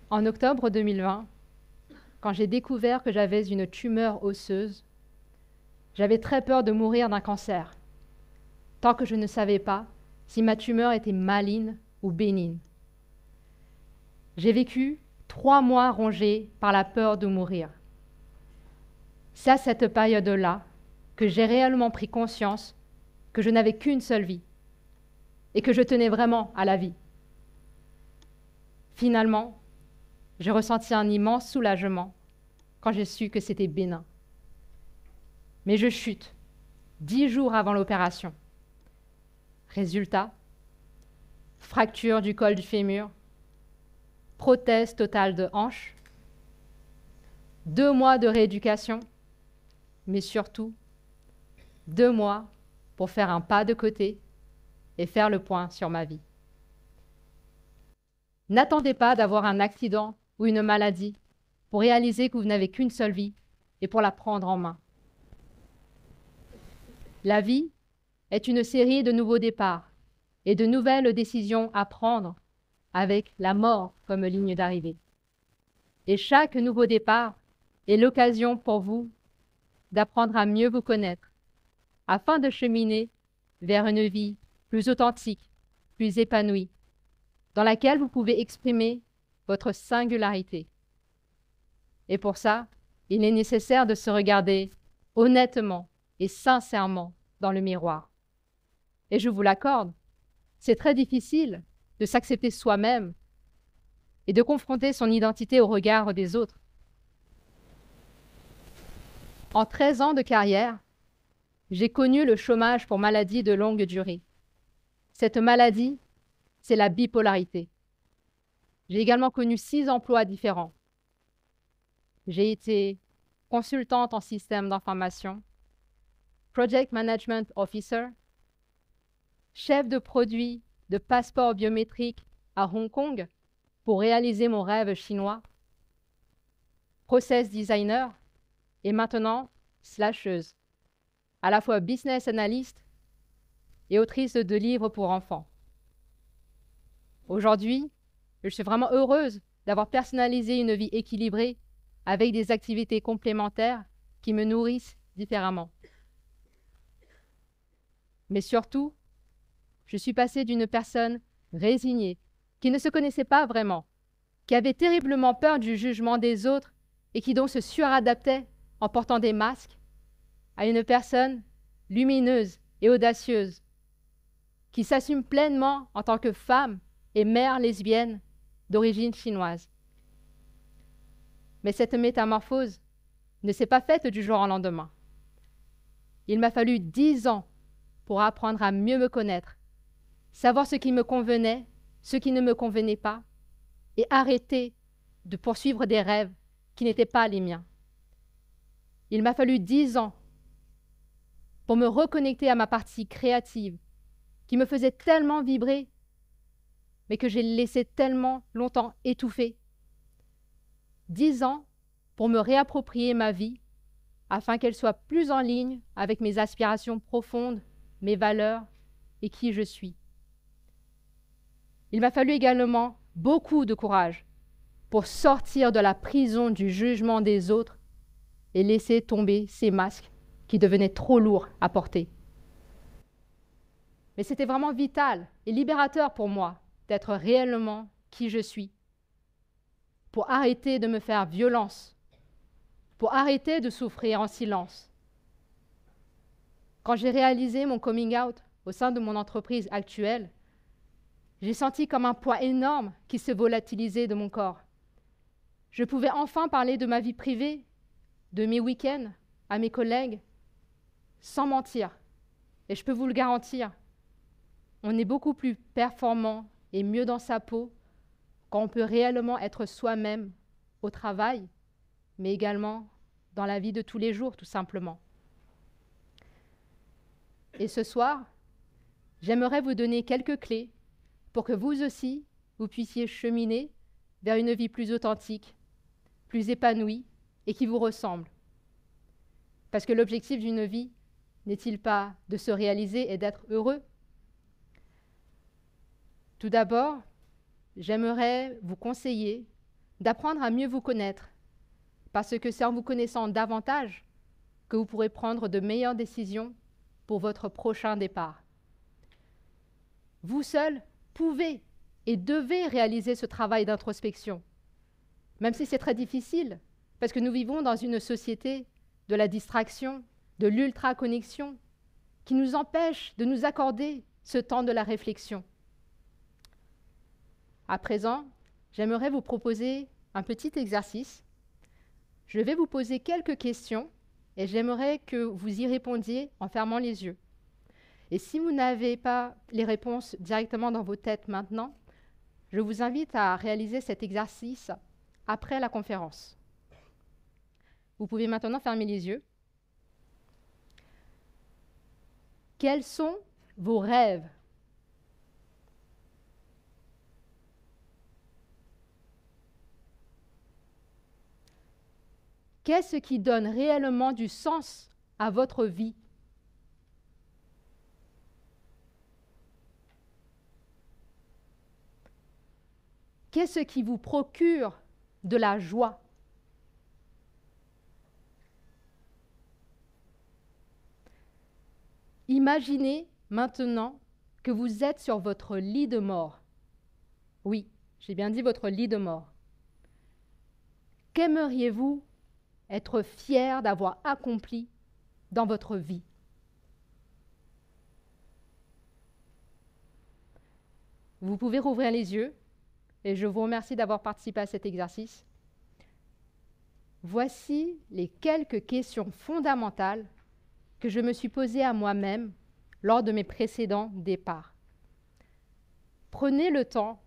En octobre 2020, quand j'ai découvert que j'avais une tumeur osseuse, j'avais très peur de mourir d'un cancer, tant que je ne savais pas si ma tumeur était maligne ou bénigne. J'ai vécu 3 mois rongés par la peur de mourir. C'est à cette période-là que j'ai réellement pris conscience que je n'avais qu'une seule vie et que je tenais vraiment à la vie. Finalement, j'ai ressenti un immense soulagement quand j'ai su que c'était bénin. Mais je chute 10 jours avant l'opération. Résultat, fracture du col du fémur, prothèse totale de hanche, 2 mois de rééducation, mais surtout 2 mois pour faire un pas de côté et faire le point sur ma vie. N'attendez pas d'avoir un accident ou une maladie pour réaliser que vous n'avez qu'une seule vie et pour la prendre en main. La vie est une série de nouveaux départs et de nouvelles décisions à prendre avec la mort comme ligne d'arrivée. Et chaque nouveau départ est l'occasion pour vous d'apprendre à mieux vous connaître afin de cheminer vers une vie plus authentique, plus épanouie, dans laquelle vous pouvez exprimer votre singularité. Et pour ça, il est nécessaire de se regarder honnêtement et sincèrement dans le miroir. Et je vous l'accorde, c'est très difficile de s'accepter soi-même et de confronter son identité au regard des autres. En 13 ans de carrière, j'ai connu le chômage pour maladie de longue durée. Cette maladie, c'est la bipolarité. J'ai également connu 6 emplois différents. J'ai été consultante en système d'information, Project Management Officer, chef de produit de passeport biométrique à Hong Kong pour réaliser mon rêve chinois, process designer et maintenant slasheuse, à la fois business analyst et autrice de livres pour enfants. Aujourd'hui, je suis vraiment heureuse d'avoir personnalisé une vie équilibrée avec des activités complémentaires qui me nourrissent différemment. Mais surtout, je suis passée d'une personne résignée, qui ne se connaissait pas vraiment, qui avait terriblement peur du jugement des autres et qui donc se suradaptait en portant des masques, à une personne lumineuse et audacieuse, qui s'assume pleinement en tant que femme et mère lesbienne d'origine chinoise. Mais cette métamorphose ne s'est pas faite du jour au lendemain. Il m'a fallu 10 ans pour apprendre à mieux me connaître, savoir ce qui me convenait, ce qui ne me convenait pas, et arrêter de poursuivre des rêves qui n'étaient pas les miens. Il m'a fallu 10 ans pour me reconnecter à ma partie créative, qui me faisait tellement vibrer, mais que j'ai laissé tellement longtemps étouffer. 10 ans pour me réapproprier ma vie, afin qu'elle soit plus en ligne avec mes aspirations profondes, mes valeurs et qui je suis. Il m'a fallu également beaucoup de courage pour sortir de la prison du jugement des autres et laisser tomber ces masques qui devenaient trop lourds à porter. Mais c'était vraiment vital et libérateur pour moi d'être réellement qui je suis, pour arrêter de me faire violence, pour arrêter de souffrir en silence. Quand j'ai réalisé mon coming out au sein de mon entreprise actuelle, j'ai senti comme un poids énorme qui se volatilisait de mon corps. Je pouvais enfin parler de ma vie privée, de mes week-ends à mes collègues, sans mentir. Et je peux vous le garantir, on est beaucoup plus performant et mieux dans sa peau quand on peut réellement être soi-même au travail, mais également dans la vie de tous les jours, tout simplement. Et ce soir, j'aimerais vous donner quelques clés pour que vous aussi, vous puissiez cheminer vers une vie plus authentique, plus épanouie et qui vous ressemble. Parce que l'objectif d'une vie n'est-il pas de se réaliser et d'être heureux? Tout d'abord, j'aimerais vous conseiller d'apprendre à mieux vous connaître, parce que c'est en vous connaissant davantage que vous pourrez prendre de meilleures décisions pour votre prochain départ. Vous seul pouvez et devez réaliser ce travail d'introspection, même si c'est très difficile, parce que nous vivons dans une société de la distraction, de l'ultra-connexion, qui nous empêche de nous accorder ce temps de la réflexion. À présent, j'aimerais vous proposer un petit exercice. Je vais vous poser quelques questions et j'aimerais que vous y répondiez en fermant les yeux. Et si vous n'avez pas les réponses directement dans vos têtes maintenant, je vous invite à réaliser cet exercice après la conférence. Vous pouvez maintenant fermer les yeux. Quels sont vos rêves ? Qu'est-ce qui donne réellement du sens à votre vie ? Qu'est-ce qui vous procure de la joie ? Imaginez maintenant que vous êtes sur votre lit de mort. Oui, j'ai bien dit votre lit de mort. Qu'aimeriez-vous être fier d'avoir accompli dans votre vie ? Vous pouvez rouvrir les yeux et je vous remercie d'avoir participé à cet exercice. Voici les quelques questions fondamentales que je me suis posée à moi-même lors de mes précédents départs. Prenez le temps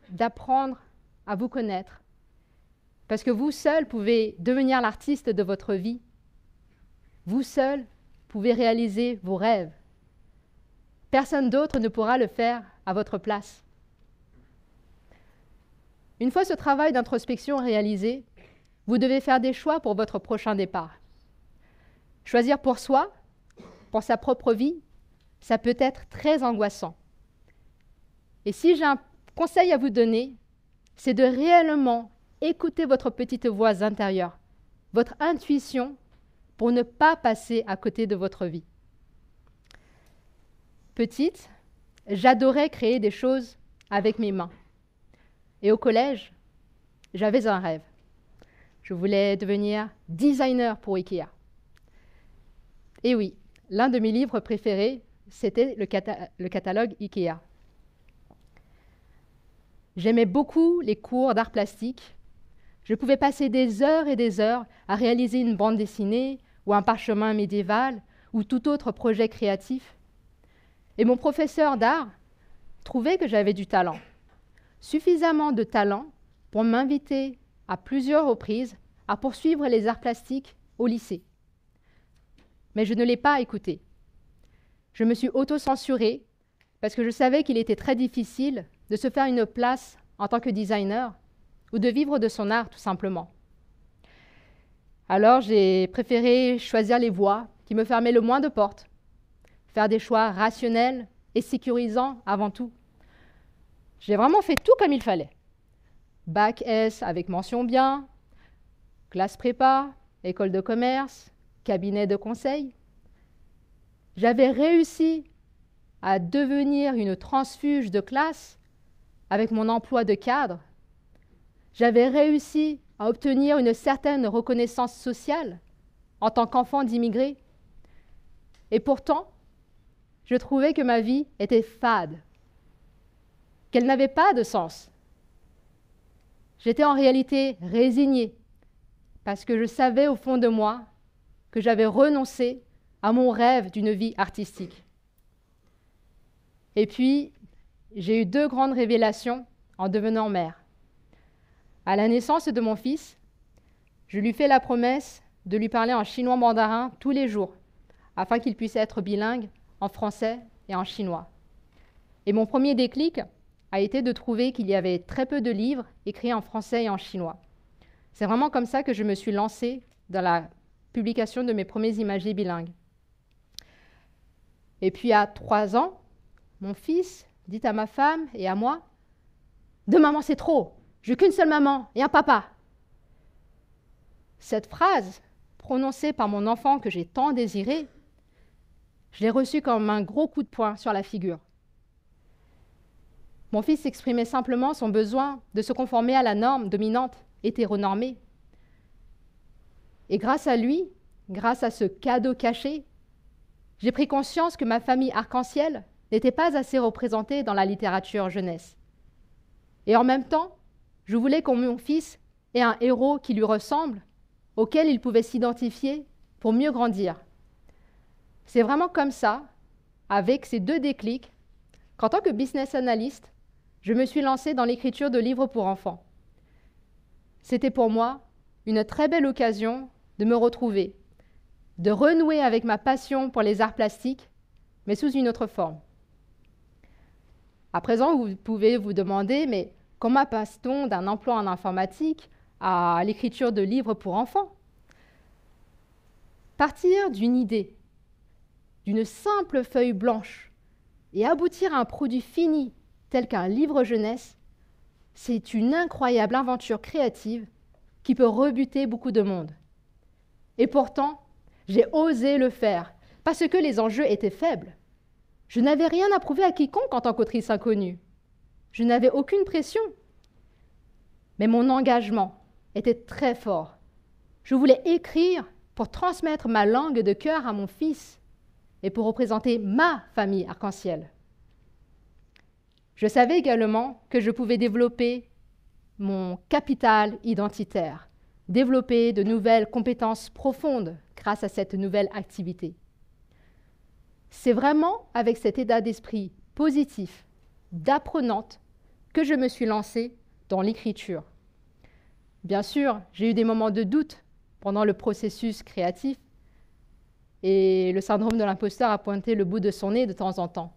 d'apprendre à vous connaître, parce que vous seul pouvez devenir l'artiste de votre vie. Vous seul pouvez réaliser vos rêves. Personne d'autre ne pourra le faire à votre place. Une fois ce travail d'introspection réalisé, vous devez faire des choix pour votre prochain départ. Choisir pour soi, pour sa propre vie, ça peut être très angoissant. Et si j'ai un conseil à vous donner, c'est de réellement écouter votre petite voix intérieure, votre intuition, pour ne pas passer à côté de votre vie. Petite, j'adorais créer des choses avec mes mains. Et au collège, j'avais un rêve. Je voulais devenir designer pour IKEA. Et oui, l'un de mes livres préférés, c'était le catalogue IKEA. J'aimais beaucoup les cours d'art plastique. Je pouvais passer des heures et des heures à réaliser une bande dessinée ou un parchemin médiéval ou tout autre projet créatif. Et mon professeur d'art trouvait que j'avais du talent, suffisamment de talent pour m'inviter à plusieurs reprises à poursuivre les arts plastiques au lycée. Mais je ne l'ai pas écouté. Je me suis auto-censurée parce que je savais qu'il était très difficile de se faire une place en tant que designer ou de vivre de son art tout simplement. Alors j'ai préféré choisir les voies qui me fermaient le moins de portes, faire des choix rationnels et sécurisants avant tout. J'ai vraiment fait tout comme il fallait. Bac S avec mention bien, classe prépa, école de commerce, cabinet de conseil. J'avais réussi à devenir une transfuge de classe avec mon emploi de cadre. J'avais réussi à obtenir une certaine reconnaissance sociale en tant qu'enfant d'immigrés. Et pourtant, je trouvais que ma vie était fade, qu'elle n'avait pas de sens. J'étais en réalité résignée parce que je savais au fond de moi que j'avais renoncé à mon rêve d'une vie artistique. Et puis, j'ai eu 2 grandes révélations en devenant mère. À la naissance de mon fils, je lui fais la promesse de lui parler en chinois mandarin tous les jours, afin qu'il puisse être bilingue en français et en chinois. Et mon premier déclic a été de trouver qu'il y avait très peu de livres écrits en français et en chinois. C'est vraiment comme ça que je me suis lancée dans la publication de mes premiers imagiers bilingues. Et puis à 3 ans, mon fils dit à ma femme et à moi « De maman, c'est trop, Je veux qu'une seule maman et un papa. Cette phrase, prononcée par mon enfant que j'ai tant désiré, je l'ai reçue comme un gros coup de poing sur la figure. Mon fils exprimait simplement son besoin de se conformer à la norme dominante, hétéronormée. Et grâce à lui, grâce à ce cadeau caché, j'ai pris conscience que ma famille arc-en-ciel n'était pas assez représentée dans la littérature jeunesse. Et en même temps, je voulais que mon fils ait un héros qui lui ressemble, auquel il pouvait s'identifier pour mieux grandir. C'est vraiment comme ça, avec ces deux déclics, qu'en tant que business analyst, je me suis lancée dans l'écriture de livres pour enfants. C'était pour moi une très belle occasion de me retrouver, de renouer avec ma passion pour les arts plastiques, mais sous une autre forme. À présent, vous pouvez vous demander, mais comment passe-t-on d'un emploi en informatique à l'écriture de livres pour enfants? Partir d'une idée, d'une simple feuille blanche, et aboutir à un produit fini tel qu'un livre jeunesse, c'est une incroyable aventure créative qui peut rebuter beaucoup de monde. Et pourtant, j'ai osé le faire parce que les enjeux étaient faibles. Je n'avais rien à prouver à quiconque en tant qu'autrice inconnue. Je n'avais aucune pression. Mais mon engagement était très fort. Je voulais écrire pour transmettre ma langue de cœur à mon fils et pour représenter ma famille arc-en-ciel. Je savais également que je pouvais développer mon capital identitaire, développer de nouvelles compétences profondes grâce à cette nouvelle activité. C'est vraiment avec cet état d'esprit positif, d'apprenante, que je me suis lancée dans l'écriture. Bien sûr, j'ai eu des moments de doute pendant le processus créatif et le syndrome de l'imposteur a pointé le bout de son nez de temps en temps.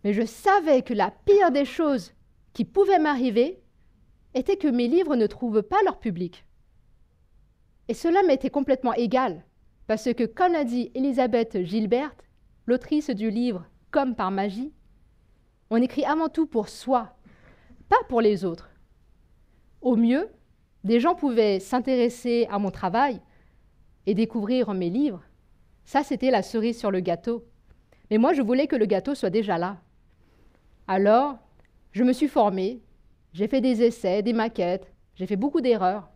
Mais je savais que la pire des choses qui pouvaient m'arriver était que mes livres ne trouvent pas leur public. Et cela m'était complètement égal, parce que, comme l'a dit Elisabeth Gilbert, l'autrice du livre « Comme par magie », on écrit avant tout pour soi, pas pour les autres. Au mieux, des gens pouvaient s'intéresser à mon travail et découvrir mes livres. Ça, c'était la cerise sur le gâteau. Mais moi, je voulais que le gâteau soit déjà là. Alors, je me suis formée, j'ai fait des essais, des maquettes, j'ai fait beaucoup d'erreurs.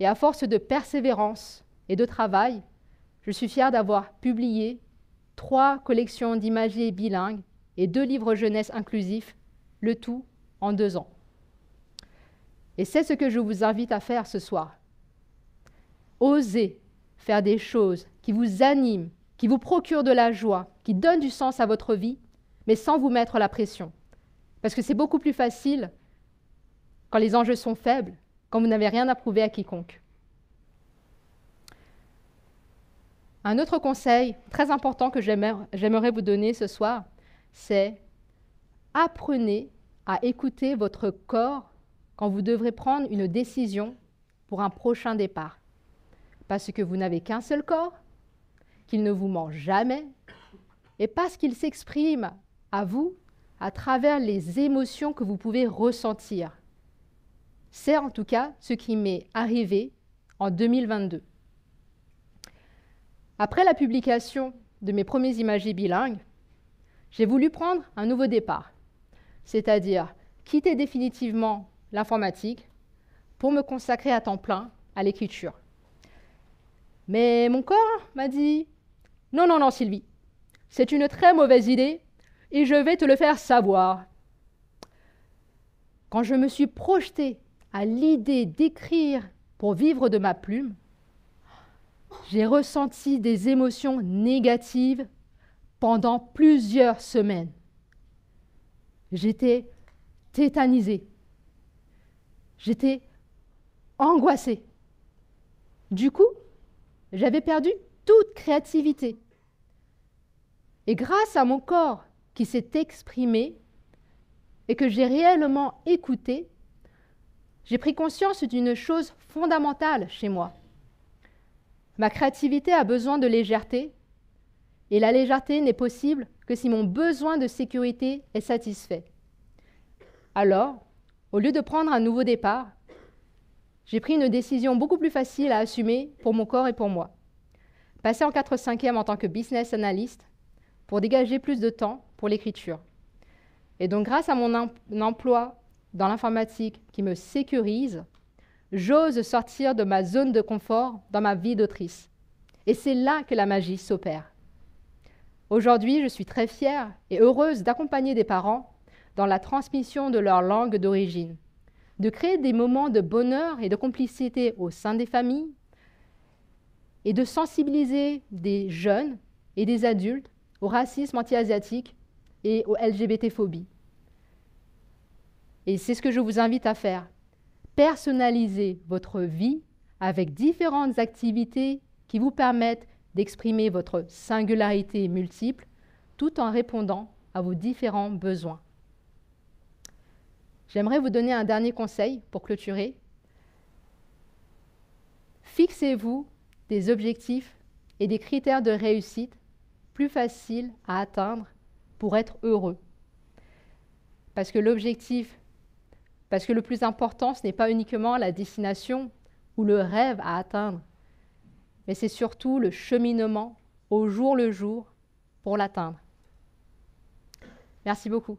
Et à force de persévérance et de travail, je suis fière d'avoir publié 3 collections d'imagiers bilingues et 2 livres jeunesse inclusifs, le tout en 2 ans. Et c'est ce que je vous invite à faire ce soir. Osez faire des choses qui vous animent, qui vous procurent de la joie, qui donnent du sens à votre vie, mais sans vous mettre la pression. Parce que c'est beaucoup plus facile quand les enjeux sont faibles, quand vous n'avez rien à prouver à quiconque. Un autre conseil très important que j'aimerais vous donner ce soir, c'est apprenez à écouter votre corps quand vous devrez prendre une décision pour un prochain départ. Parce que vous n'avez qu'un seul corps, qu'il ne vous ment jamais, et parce qu'il s'exprime à vous à travers les émotions que vous pouvez ressentir. C'est en tout cas ce qui m'est arrivé en 2022. Après la publication de mes premiers imagiers bilingues, j'ai voulu prendre un nouveau départ, c'est-à-dire quitter définitivement l'informatique pour me consacrer à temps plein à l'écriture. Mais mon corps m'a dit « Non, non, non, Sylvie, c'est une très mauvaise idée et je vais te le faire savoir. » Quand je me suis projetée à l'idée d'écrire pour vivre de ma plume, j'ai ressenti des émotions négatives pendant plusieurs semaines. J'étais tétanisée. J'étais angoissée. Du coup, j'avais perdu toute créativité. Et grâce à mon corps qui s'est exprimé et que j'ai réellement écouté, j'ai pris conscience d'une chose fondamentale chez moi. Ma créativité a besoin de légèreté, et la légèreté n'est possible que si mon besoin de sécurité est satisfait. Alors, Au lieu de prendre un nouveau départ, j'ai pris une décision beaucoup plus facile à assumer pour mon corps et pour moi. Passer en 4/5e en tant que business analyst pour dégager plus de temps pour l'écriture. Et donc, grâce à mon emploi dans l'informatique qui me sécurise, j'ose sortir de ma zone de confort dans ma vie d'autrice. Et c'est là que la magie s'opère. Aujourd'hui, je suis très fière et heureuse d'accompagner des parents dans la transmission de leur langue d'origine, de créer des moments de bonheur et de complicité au sein des familles et de sensibiliser des jeunes et des adultes au racisme anti-asiatique et aux LGBT-phobies. Et c'est ce que je vous invite à faire. Personnalisez votre vie avec différentes activités qui vous permettent d'exprimer votre singularité multiple tout en répondant à vos différents besoins. J'aimerais vous donner un dernier conseil pour clôturer. Fixez-vous des objectifs et des critères de réussite plus faciles à atteindre pour être heureux. Parce que le plus important, ce n'est pas uniquement la destination ou le rêve à atteindre, mais c'est surtout le cheminement au jour le jour pour l'atteindre. Merci beaucoup.